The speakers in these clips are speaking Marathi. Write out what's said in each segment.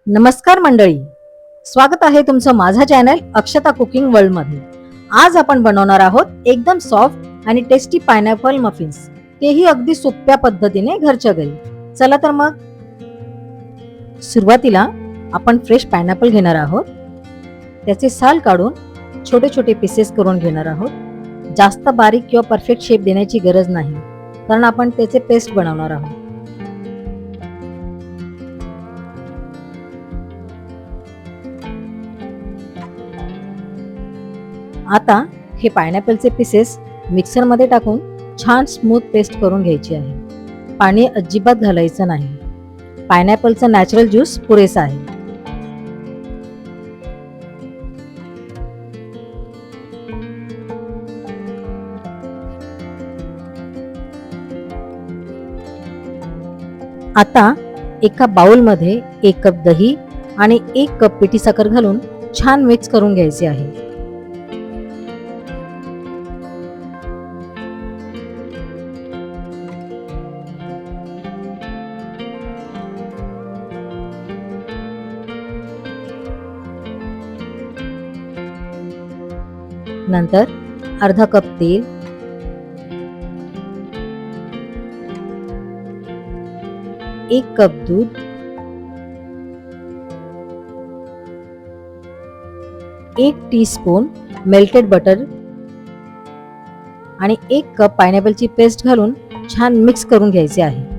नमस्कार मंडळी, स्वागत आहे तुमचं माझा चॅनल अक्षता कुकिंग वर्ल्ड मध्ये। आज आपण बनवणार आहोत एकदम सॉफ्ट आणि टेस्टी पायनॅपल मफिन्स, तेही अगदी सोप्या पद्धतीने घरच्या घरी। चला तर मग सुरुवातीला आपण फ्रेश पायनॅपल घेणार आहोत। त्याचे साल काढून छोटे छोटे पीसेस करून घेणार आहोत। जास्त बारीक किंवा परफेक्ट शेप देण्याची गरज नाही, कारण आपण त्याचे पेस्ट बनवणार आहोत। आता हे पायनॅपलचे पीसेस मिक्सर मध्ये टाकून छान स्मूथ पेस्ट करून घ्यायची आहे। पाणी अजिबात घालायचं नाही। पायनॅपलचा नॅचरल ज्यूस पुरेसा आहे। आता एका बाउल मध्ये 1 कप दही आणि 1 कप पिठी साखर घालून छान मिक्स करून घ्यायचे आहे। नंतर अर्धा कप तेल, 1 कप दूध, 1 टीस्पून मेल्टेड बटर आणि 1 कप पायनॅपलची पेस्ट घालून छान मिक्स करून घ्यायचे आहे।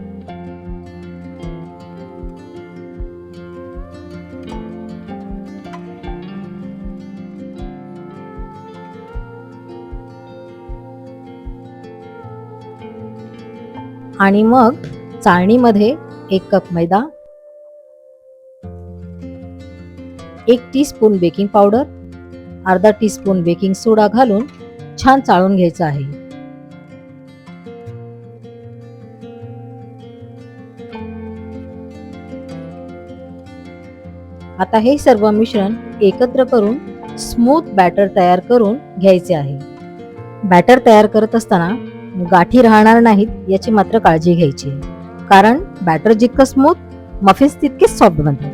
आणि मग चाळणीमध्ये 1 कप मैदा, 1 टीस्पून बेकिंग पावडर, अर्धा टीस्पून बेकिंग सोडा घालून छान चाळून घ्यायचं आहे। आता हे सर्व मिश्रण एकत्र करून स्मूथ बॅटर तयार करून घ्यायचे आहे। बॅटर तयार करत असताना गाठी राहणार नाहीत याची मात्र काळजी घ्यायची, कारण बॅटर जितकं स्मूथ मफिन्स तितकेच सॉफ्ट बनतात।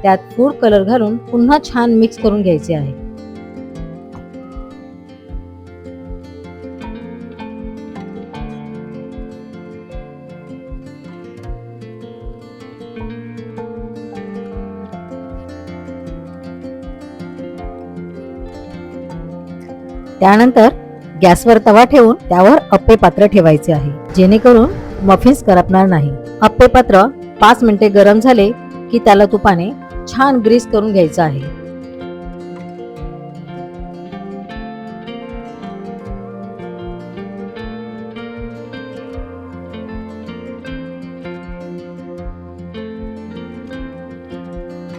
त्यात फूड कलर घालून पुन्हा छान मिक्स करून घ्यायचे आहे। त्यानंतर गॅसवर तवा ठेवून त्यावर अप्पे पात्र ठेवायचे आहे, जेणेकरून मफिन्स करपणार नाही। अप्पे पात्र 5 मिनिटे गरम झाले की त्याला तुपाने छान ग्रीस करून घ्यायचं आहे।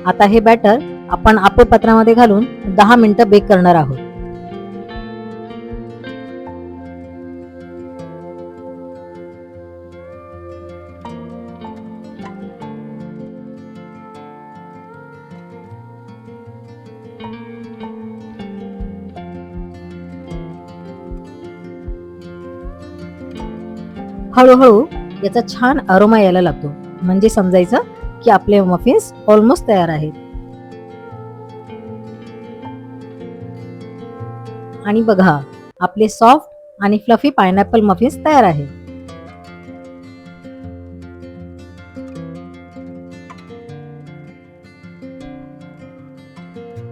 आता हे बॅटर आपण अप्पे पात्रामध्ये घालून 10 मिनिटं बेक करणार आहोत। हळूहळू याचा छान अरोमा यायला लागतो, म्हणजे समजायचं की आपले मफिन्स ऑलमोस्ट तयार आहेत। आणि बघा, आपले सॉफ्ट आणि फ्लफी पायनॅपल मफिन्स तयार आहेत।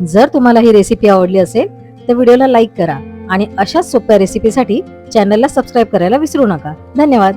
जर तुम्हाला ही रेसिपी आवडली असेल तर व्हिडिओला लाईक करा आणि अशाच सोप्या रेसिपीसाठी चॅनलला सबस्क्राईब करायला विसरू नका। धन्यवाद।